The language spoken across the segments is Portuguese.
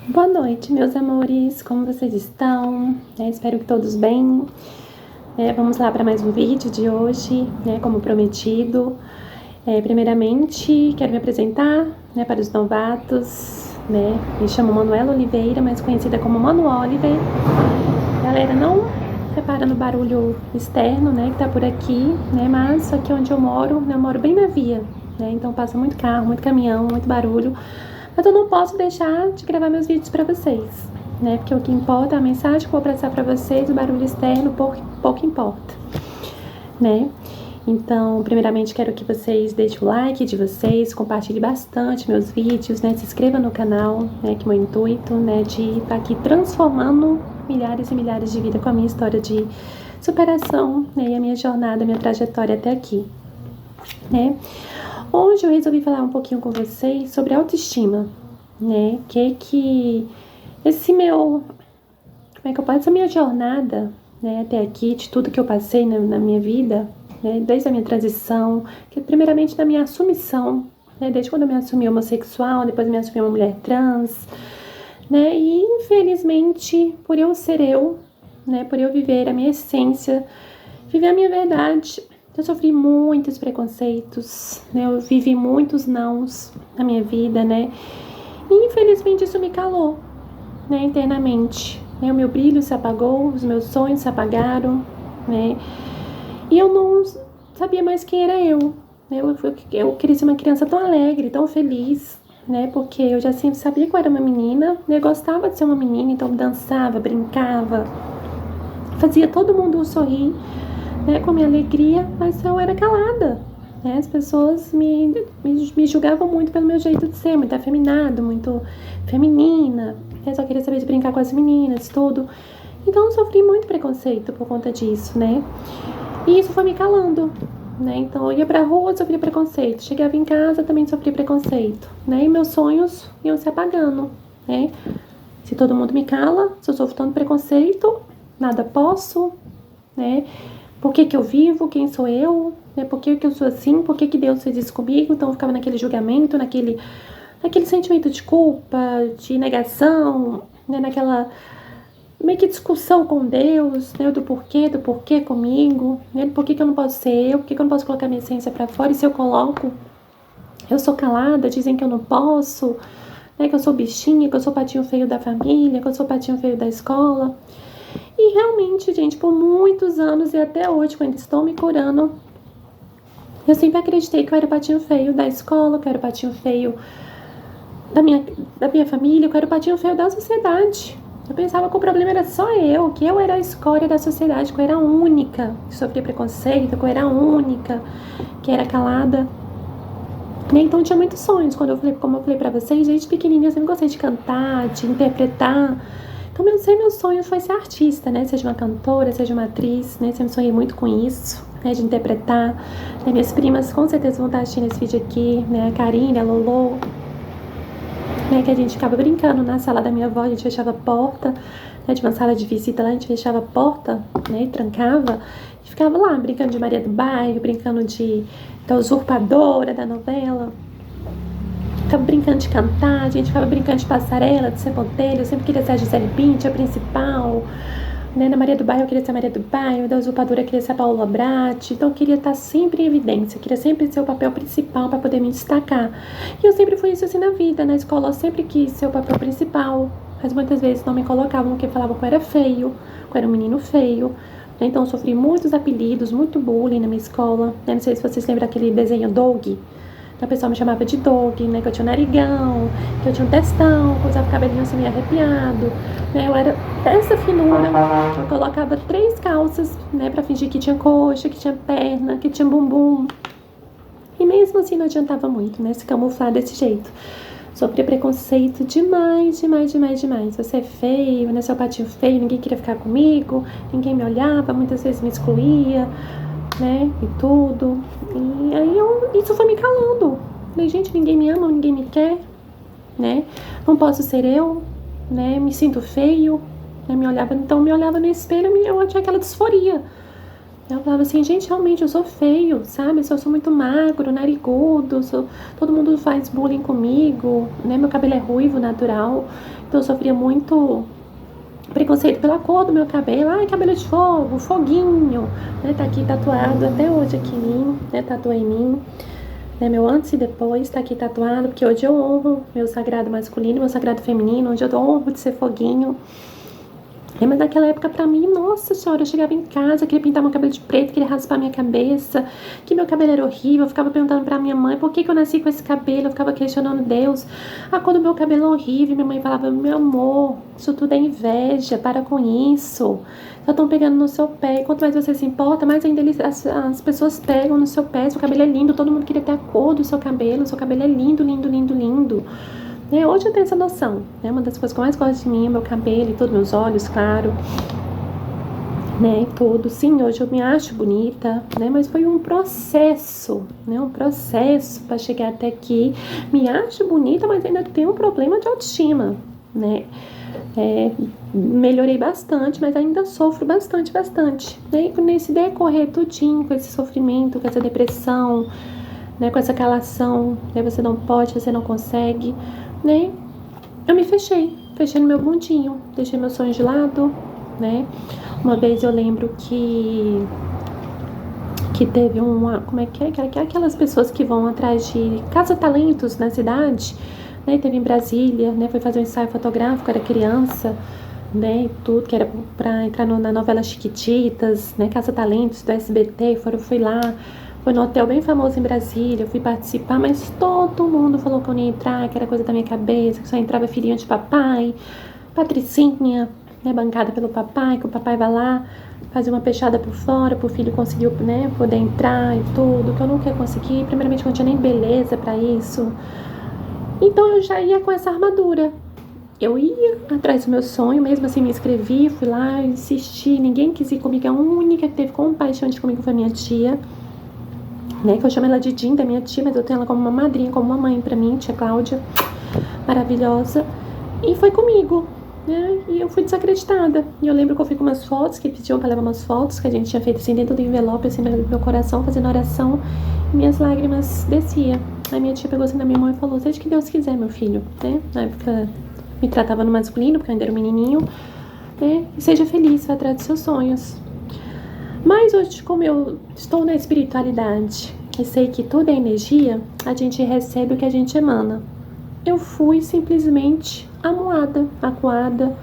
Boa noite, meus amores, como vocês estão? Espero que todos bem. Vamos lá para mais um vídeo de hoje, como prometido. Primeiramente, quero me apresentar para os novatos. Me chamo Manuela Oliveira, mais conhecida como Manu Oliver. Galera, não repara no barulho externo, que tá por aqui, mas aqui onde eu moro bem na via, então passa muito carro, muito caminhão, muito barulho. Mas eu não posso deixar de gravar meus vídeos para vocês, porque o que importa é a mensagem que eu vou passar para vocês, o barulho externo pouco importa, Então, primeiramente, quero que vocês deixem o like de vocês, compartilhem bastante meus vídeos, se inscreva no canal, que é o meu intuito, de estar aqui transformando milhares e milhares de vidas com a minha história de superação, e a minha jornada, a minha trajetória até aqui, Hoje eu resolvi falar um pouquinho com vocês sobre autoestima, que esse meu, como é que eu posso, essa minha jornada, até aqui, de tudo que eu passei na minha vida, desde a minha transição, que primeiramente da minha assumição, desde quando eu me assumi homossexual, depois me assumi uma mulher trans, e infelizmente, por eu ser eu, por eu viver a minha essência, viver a minha verdade, eu sofri muitos preconceitos, eu vivi muitos nãos na minha vida, e infelizmente isso me calou, internamente, o meu brilho se apagou, os meus sonhos se apagaram, e eu não sabia mais quem era eu, eu queria ser uma criança tão alegre, tão feliz, porque eu já sempre sabia que eu era uma menina, eu gostava de ser uma menina, então dançava, brincava, fazia todo mundo sorrir, com a minha alegria, mas eu era calada, as pessoas me julgavam muito pelo meu jeito de ser, muito afeminado, muito feminina, eu só queria saber de brincar com as meninas, tudo, então eu sofri muito preconceito por conta disso, e isso foi me calando, então eu ia pra rua, sofria preconceito, chegava em casa, também sofria preconceito, e meus sonhos iam se apagando, se todo mundo me cala, se eu sofro tanto preconceito, nada posso, por que eu vivo? Quem sou eu? Por que eu sou assim? Por que Deus fez isso comigo? Então eu ficava naquele julgamento, naquele sentimento de culpa, de negação, naquela meio que discussão com Deus, do porquê comigo, por que eu não posso ser eu, por que eu não posso colocar minha essência pra fora, e se eu coloco, eu sou calada, dizem que eu não posso, que eu sou bichinha, que eu sou patinho feio da família, que eu sou patinho feio da escola. E realmente, gente, por muitos anos e até hoje, quando estou me curando, eu sempre acreditei que eu era o patinho feio da escola, que eu era o patinho feio da minha família, que eu era o patinho feio da sociedade. Eu pensava que o problema era só eu, que eu era a escória da sociedade, que eu era a única que sofria preconceito, que eu era a única que era calada. Então eu tinha muitos sonhos, como eu falei pra vocês, desde pequenininha eu sempre gostei de cantar, de interpretar. Então, meu sonho foi ser artista, seja uma cantora, seja uma atriz, sempre sonhei muito com isso, de interpretar. Minhas primas com certeza vão estar assistindo esse vídeo aqui, a Karine, a Lolo, que a gente ficava brincando na sala da minha avó, a gente fechava a porta, de uma sala de visita lá, a gente fechava a porta, e trancava, e ficava lá brincando de Maria do Bairro, brincando da usurpadora da novela. Ficava brincando de cantar, a gente ficava brincando de passarela, de ser modelo. Eu sempre queria ser a Gisele Bündchen, a principal, na Maria do Bairro eu queria ser a Maria do Bairro, da usurpadora eu queria ser a Paola Bratti. Então eu queria estar sempre em evidência, eu queria sempre ser o papel principal para poder me destacar. E eu sempre fui isso assim na vida, na escola eu sempre quis ser o papel principal, mas muitas vezes não me colocavam porque falavam que eu era feio, que eu era um menino feio. Então eu sofri muitos apelidos, muito bullying na minha escola. Não sei se vocês lembram daquele desenho Doug. Então, o pessoal me chamava de Doug, que eu tinha um narigão, que eu tinha um testão, que eu usava o cabelinho assim meio arrepiado, eu era dessa finura, eu colocava 3 calças, pra fingir que tinha coxa, que tinha perna, que tinha bumbum, e mesmo assim não adiantava muito, se camuflar desse jeito. Sofria preconceito demais, demais, demais, demais. Você é feio, seu patinho feio, ninguém queria ficar comigo, ninguém me olhava, muitas vezes me excluía, e tudo. E aí isso foi me calando. Falei, gente, ninguém me ama, ninguém me quer, não posso ser eu, me sinto feio, me olhava no espelho, eu tinha aquela disforia, Eu falava assim, gente, realmente eu sou feio, sabe? Eu sou muito magro, narigudo, todo mundo faz bullying comigo, né? Meu cabelo é ruivo, natural, então eu sofria muito preconceito pela cor do meu cabelo. Ai, cabelo de fogo, foguinho, né? Tá aqui tatuado até hoje aqui em mim, né? Tatuei em mim, né? Meu antes e depois tá aqui tatuado, porque hoje eu honro meu sagrado masculino, meu sagrado feminino, onde eu honro de ser foguinho. Mas naquela época, pra mim, nossa senhora, eu chegava em casa, queria pintar meu cabelo de preto, queria raspar minha cabeça, que meu cabelo era horrível, eu ficava perguntando pra minha mãe por que eu nasci com esse cabelo, eu ficava questionando Deus, a cor do meu cabelo é horrível, minha mãe falava, meu amor, isso tudo é inveja, para com isso, só estão pegando no seu pé, e quanto mais você se importa, mais ainda as pessoas pegam no seu pé, seu cabelo é lindo, todo mundo queria ter a cor do seu cabelo é lindo, lindo, lindo, lindo. Hoje eu tenho essa noção, né? Uma das coisas que eu mais gosto de mim é meu cabelo e tudo, meus olhos, claro, né? Tudo. Sim, hoje eu me acho bonita, né? Mas foi um processo, né? Um processo para chegar até aqui. Me acho bonita, mas ainda tenho um problema de autoestima, né? Melhorei bastante, mas ainda sofro bastante, né? E nesse decorrer tudinho, com esse sofrimento, com essa depressão, né? Com essa calação, né? Você não pode, você não consegue, né? Eu me fechei no meu mundinho, deixei meus sonhos de lado, né? Uma vez eu lembro que teve uma, como é que é? Aquelas pessoas que vão atrás de caça-talentos na cidade, né? Teve em Brasília, né? Foi fazer um ensaio fotográfico, era criança, né? Tudo que era pra entrar na novela Chiquititas, né? Caça-talentos do SBT, fui lá. Foi no hotel bem famoso em Brasília, eu fui participar, mas todo mundo falou que eu não ia entrar, que era coisa da minha cabeça, que só entrava filhinha de papai, patricinha, né, bancada pelo papai, que o papai vai lá, fazer uma peixada por fora, pro filho conseguir, né, poder entrar e tudo, que eu nunca ia conseguir, primeiramente que eu não tinha nem beleza pra isso. Então eu já ia com essa armadura. Eu ia atrás do meu sonho, mesmo assim me inscrevi, fui lá, insisti, ninguém quis ir comigo, a única que teve compaixão de comigo foi minha tia, né, que eu chamo ela de Dinda, minha tia, mas eu tenho ela como uma madrinha, como uma mãe pra mim, tia Cláudia, maravilhosa, e foi comigo, né, e eu fui desacreditada, e eu lembro que eu fui com umas fotos, que pediam pra levar umas fotos, que a gente tinha feito assim dentro do envelope, assim, no meu coração, fazendo oração, e minhas lágrimas desciam. Aí minha tia pegou assim na minha mão e falou, seja o que Deus quiser, meu filho, né, na época me tratava no masculino, porque eu ainda era um menininho, né, e seja feliz, vá atrás dos seus sonhos. Mas hoje, como eu estou na espiritualidade e sei que tudo é energia, a gente recebe o que a gente emana. Eu fui simplesmente amuada, acuada,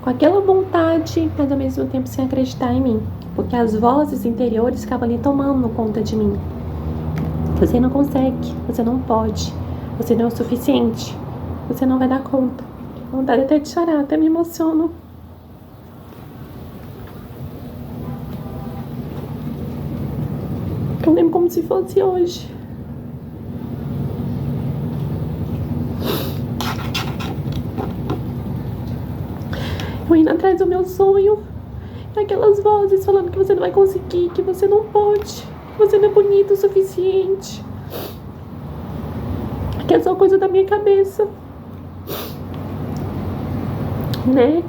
com aquela vontade, mas ao mesmo tempo sem acreditar em mim. Porque as vozes interiores ficavam ali tomando conta de mim. Você não consegue, você não pode, você não é o suficiente, você não vai dar conta. Vontade até de chorar, até me emociono. Eu lembro como se fosse hoje. Eu indo atrás do meu sonho. Aquelas vozes falando que você não vai conseguir, que você não pode, que você não é bonito o suficiente. Que é só coisa da minha cabeça. Né?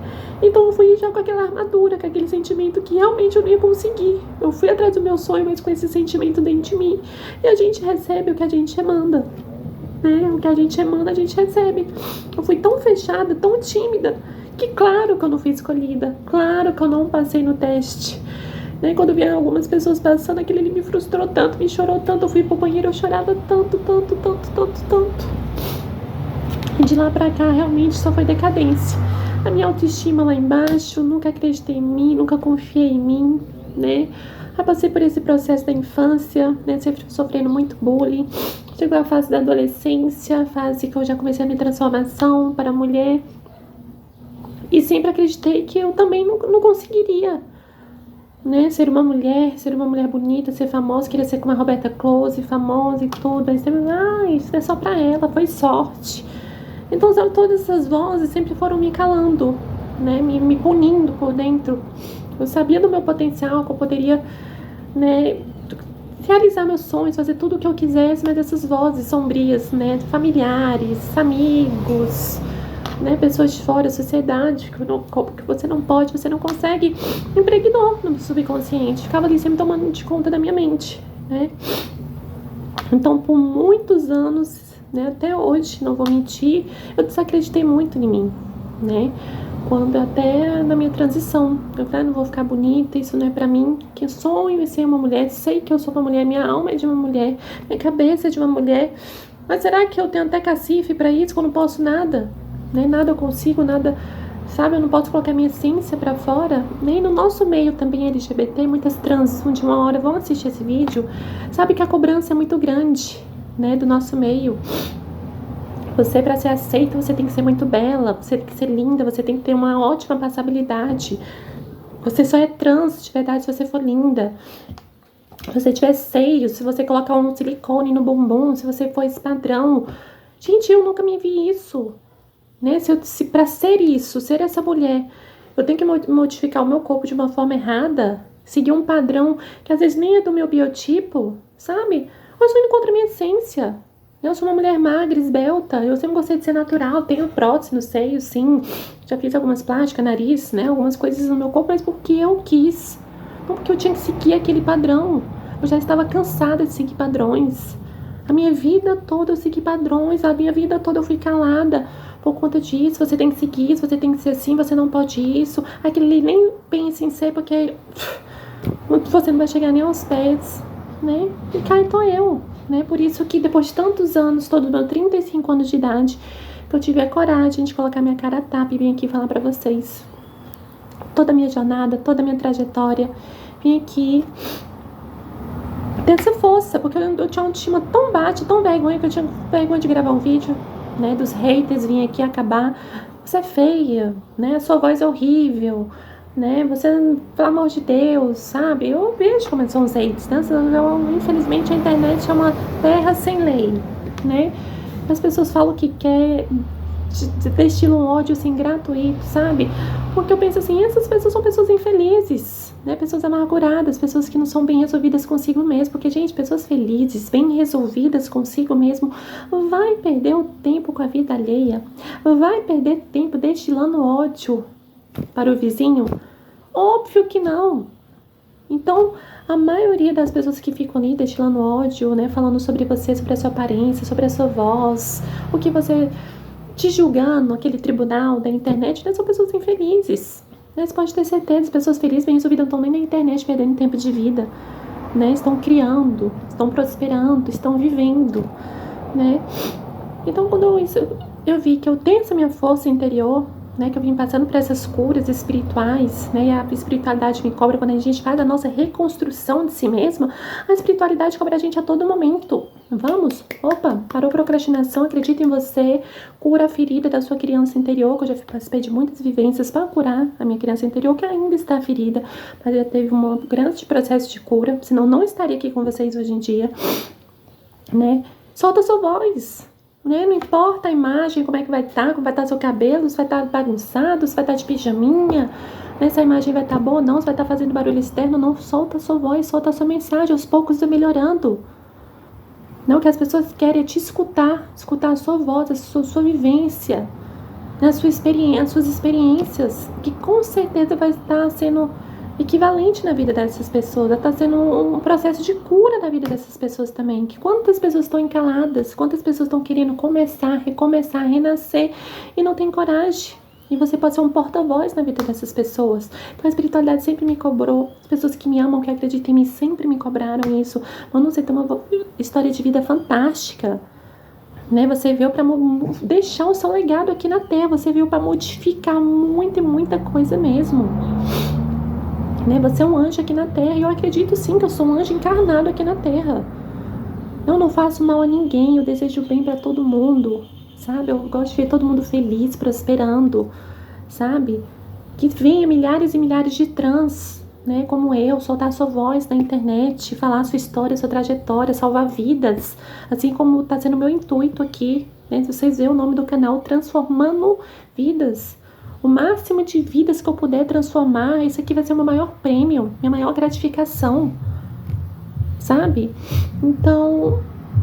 Então eu fui já com aquela armadura, com aquele sentimento que realmente eu não ia conseguir. Eu fui atrás do meu sonho, mas com esse sentimento dentro de mim. E a gente recebe o que a gente emana, né? O que a gente emana, a gente recebe. Eu fui tão fechada, tão tímida, que claro que eu não fui escolhida. Claro que eu não passei no teste. Né? Quando eu via algumas pessoas passando, aquele ali me frustrou tanto, me chorou tanto. Eu fui pro banheiro, eu chorava tanto. E de lá pra cá, realmente, só foi decadência. A minha autoestima lá embaixo, nunca acreditei em mim, nunca confiei em mim, né? Eu passei por esse processo da infância, né? Sempre sofrendo muito bullying. Chegou a fase da adolescência, a fase que eu já comecei a minha transformação para mulher. E sempre acreditei que eu também não conseguiria, né? Ser uma mulher bonita, ser famosa, queria ser como a Roberta Close, famosa e tudo. Aí sempre, isso é só pra ela, foi sorte. Então todas essas vozes sempre foram me calando, né, me punindo por dentro. Eu sabia do meu potencial, que eu poderia, né, realizar meus sonhos, fazer tudo o que eu quisesse, mas essas vozes sombrias, né, familiares, amigos, né? Pessoas de fora, sociedade, que você não pode, você não consegue, impregnou no subconsciente, ficava ali sempre tomando de conta da minha mente, né? Então, por muitos anos, né, até hoje, não vou mentir, eu desacreditei muito em mim, né? Quando até na minha transição, eu falei, não vou ficar bonita, isso não é pra mim, que eu sonho em ser uma mulher, sei que eu sou uma mulher, minha alma é de uma mulher, minha cabeça é de uma mulher, mas será que eu tenho até cacife pra isso, que eu não posso nada, né? Nada eu consigo, nada, sabe? Eu não posso colocar minha essência pra fora, nem no nosso meio também LGBT, muitas trans, de uma hora vão assistir esse vídeo, sabe que a cobrança é muito grande, né, do nosso meio. Você, para ser aceita, você tem que ser muito bela, você tem que ser linda, você tem que ter uma ótima passabilidade. Você só é trans de verdade se você for linda. Se você tiver seios, se você colocar um silicone no bumbum, se você for esse padrão. Gente, eu nunca me vi isso, né? Se para ser isso, ser essa mulher, eu tenho que modificar o meu corpo de uma forma errada, seguir um padrão que às vezes nem é do meu biotipo, sabe? Eu estou indo contra a minha essência. Eu sou uma mulher magra, esbelta, eu sempre gostei de ser natural, tenho prótese no seio, sim, já fiz algumas plásticas, nariz, né, algumas coisas no meu corpo, mas porque eu quis, não porque eu tinha que seguir aquele padrão. Eu já estava cansada de seguir padrões. A minha vida toda eu segui padrões, a minha vida toda eu fui calada por conta disso. Você tem que seguir isso, você tem que ser assim, você não pode isso. Aquele ali nem pensa em ser, porque você não vai chegar nem aos pés, né? E cá estou eu. Né? Por isso que depois de tantos anos, todos os meus 35 anos de idade, que eu tive a coragem de colocar minha cara a tapa e vim aqui falar pra vocês. Toda a minha jornada, toda a minha trajetória, vim aqui ter essa força, porque eu tinha uma autoestima tão baixa, tão vergonha, que eu tinha vergonha de gravar um vídeo, né? Dos haters, vim aqui acabar. Você é feia, né? A sua voz é horrível, né? Você, pelo amor de Deus, sabe? Eu vejo como são os haters, né? Infelizmente a internet é uma terra sem lei, né? As pessoas falam que quer destilam um ódio assim gratuito, sabe? Porque eu penso assim, essas pessoas são pessoas infelizes, né? Pessoas amarguradas, pessoas que não são bem resolvidas consigo mesmo. Porque, gente, pessoas felizes, bem resolvidas consigo mesmo, vai perder o tempo com a vida alheia, vai perder tempo destilando ódio para o vizinho? Óbvio que não. Então, a maioria das pessoas que ficam ali destilando ódio, né, falando sobre você, sobre a sua aparência, sobre a sua voz, o que você te julgando naquele tribunal da internet, né, são pessoas infelizes. Né? Você pode ter certeza, pessoas felizes, bem resolvidas, não estão nem na internet perdendo tempo de vida, né? Estão criando, estão prosperando, estão vivendo, né? Então, quando eu vi que eu tenho essa minha força interior, né, que eu vim passando por essas curas espirituais, né, e a espiritualidade me cobra quando a gente faz a nossa reconstrução de si mesma, a espiritualidade cobra a gente a todo momento. Vamos? Opa, parou a procrastinação, acredita em você, cura a ferida da sua criança interior, que eu já participei de muitas vivências para curar a minha criança interior, que ainda está ferida, mas já teve um grande processo de cura, senão não estaria aqui com vocês hoje em dia, né? Solta a sua voz. Né? Não importa a imagem, como é que vai estar, como vai estar seu cabelo, se vai estar bagunçado, se vai estar de pijaminha, né? Se a imagem vai estar boa ou não, se vai estar fazendo barulho externo, não, solta a sua voz, solta a sua mensagem, aos poucos está melhorando. Não, o que as pessoas querem é te escutar a sua voz, a sua vivência, né? As suas experiências, que com certeza vai estar sendo equivalente na vida dessas pessoas, está sendo um processo de cura na vida dessas pessoas também. Que quantas pessoas estão encaladas, quantas pessoas estão querendo começar, recomeçar, renascer e não tem coragem. E você pode ser um porta-voz na vida dessas pessoas. Então a espiritualidade sempre me cobrou, as pessoas que me amam, que acreditam em mim, sempre me cobraram isso. Manu, você tem uma história de vida fantástica, né? Você veio para deixar o seu legado aqui na Terra, você veio para modificar muita e muita coisa mesmo. Né? Você é um anjo aqui na Terra, e eu acredito sim que eu sou um anjo encarnado aqui na Terra. Eu não faço mal a ninguém, eu desejo bem para todo mundo, sabe? Eu gosto de ver todo mundo feliz, prosperando, sabe? Que venha milhares e milhares de trans, né, como eu, soltar a sua voz na internet, falar a sua história, a sua trajetória, salvar vidas, assim como está sendo o meu intuito aqui, né? Vocês veem o nome do canal, Transformando Vidas. O máximo de vidas que eu puder transformar, isso aqui vai ser o meu maior prêmio, minha maior gratificação, sabe? Então,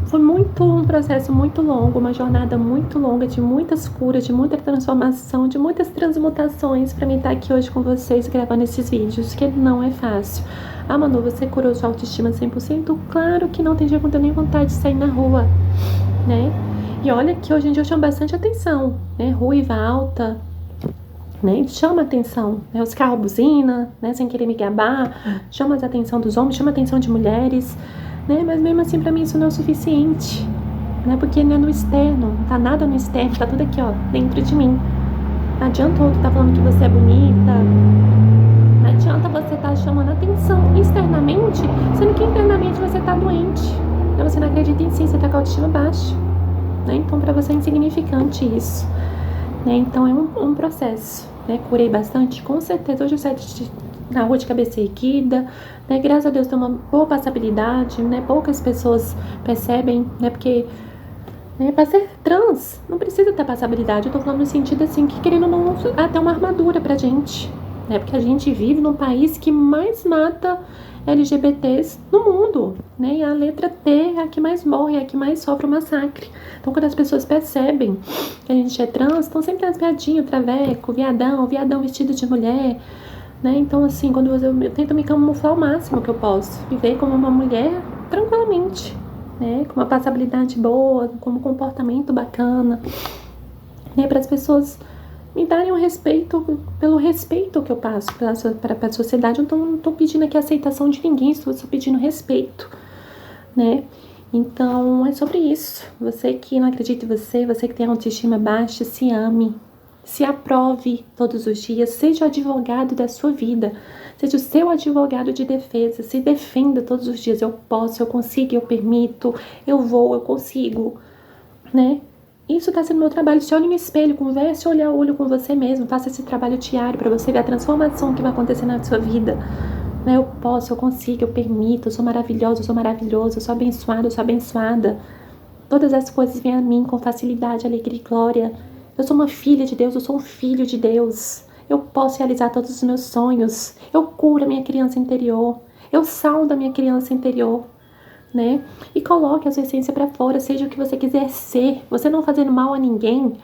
Foi um processo muito longo, uma jornada muito longa, de muitas curas, de muita transformação, de muitas transmutações para mim estar aqui hoje com vocês gravando esses vídeos, que não é fácil. Ah, Manu, você curou sua autoestima 100%? Claro que não, tem dia que eu não tenho nem vontade de sair na rua, né? E olha que hoje em dia eu chamo bastante atenção, né? Ruiva, alta, né? Chama atenção, né? Os carros buzina, né? Sem querer me gabar, chama a atenção dos homens, chama a atenção de mulheres, né? Mas mesmo assim pra mim isso não é o suficiente, né? Porque não é no externo, não tá nada no externo, tá tudo aqui, ó, dentro de mim. Não adianta o outro tá falando que você é bonita, não adianta você tá chamando atenção externamente, sendo que internamente você tá doente, né? Você não acredita em si, você tá com a autoestima baixa, né? Então pra você é insignificante isso, né? Então é um processo, né? Curei bastante, com certeza. Hoje eu saio na rua de cabeça erguida, né? Graças a Deus tem uma boa passabilidade, né? Poucas pessoas percebem, né? Porque, né, pra ser trans não precisa ter passabilidade. Eu tô falando no sentido assim que, querendo ou não, até uma armadura pra gente, né? Porque a gente vive num país que mais mata LGBTs no mundo, né? E a letra T é a que mais morre, é a que mais sofre o massacre. Então, quando as pessoas percebem que a gente é trans, estão sempre as piadinhas, traveco, viadão vestido de mulher, né? Então, assim, quando eu tento me camuflar ao máximo que eu posso, viver como uma mulher tranquilamente, né? Com uma passabilidade boa, com um comportamento bacana, né? Para as pessoas me darem um respeito, pelo respeito que eu passo para a sociedade. Eu não tô pedindo aqui a aceitação de ninguém, estou pedindo respeito, né? Então, é sobre isso. Você que não acredita em você, você que tem autoestima baixa, se ame, se aprove todos os dias, seja o advogado da sua vida, seja o seu advogado de defesa, se defenda todos os dias. Eu posso, eu consigo, eu permito, eu vou, eu consigo, né? Isso tá sendo meu trabalho. Se olhe no espelho, converse olho a olho com você mesmo, faça esse trabalho diário para você ver a transformação que vai acontecer na sua vida. Eu posso, eu consigo, eu permito, eu sou maravilhosa, eu sou maravilhoso, eu sou abençoada, eu sou abençoada. Todas as coisas vêm a mim com facilidade, alegria e glória. Eu sou uma filha de Deus, eu sou um filho de Deus. Eu posso realizar todos os meus sonhos. Eu curo a minha criança interior. Eu saldo a minha criança interior, né? E coloque a sua essência pra fora, seja o que você quiser ser. Você não fazendo mal a ninguém.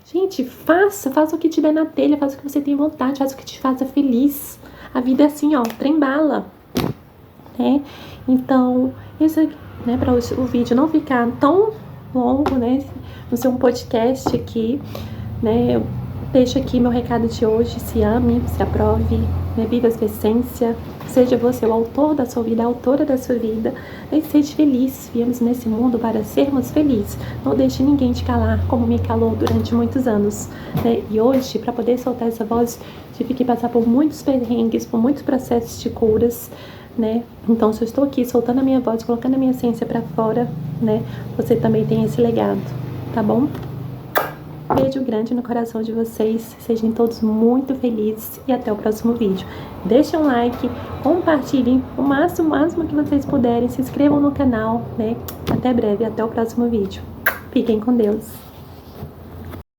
Gente, faça o que te der na telha, faça o que você tem vontade, faça o que te faça feliz. A vida é assim, ó, trem-bala, né? Então, isso aqui, né, para o vídeo não ficar tão longo, né, no seu podcast aqui, né, eu deixo aqui meu recado de hoje: se ame, se aprove, né, viva a sua essência, seja você o autor da sua vida, a autora da sua vida, e seja feliz. Viemos nesse mundo para sermos felizes. Não deixe ninguém te calar, como me calou durante muitos anos, né? E hoje, para poder soltar essa voz, tive que passar por muitos perrengues, por muitos processos de curas, né? Então, se eu estou aqui soltando a minha voz, colocando a minha essência para fora, né, você também tem esse legado, tá bom? Beijo grande no coração de vocês, sejam todos muito felizes e até o próximo vídeo. Deixem um like, compartilhem o máximo que vocês puderem, se inscrevam no canal, né? Até breve, até o próximo vídeo. Fiquem com Deus.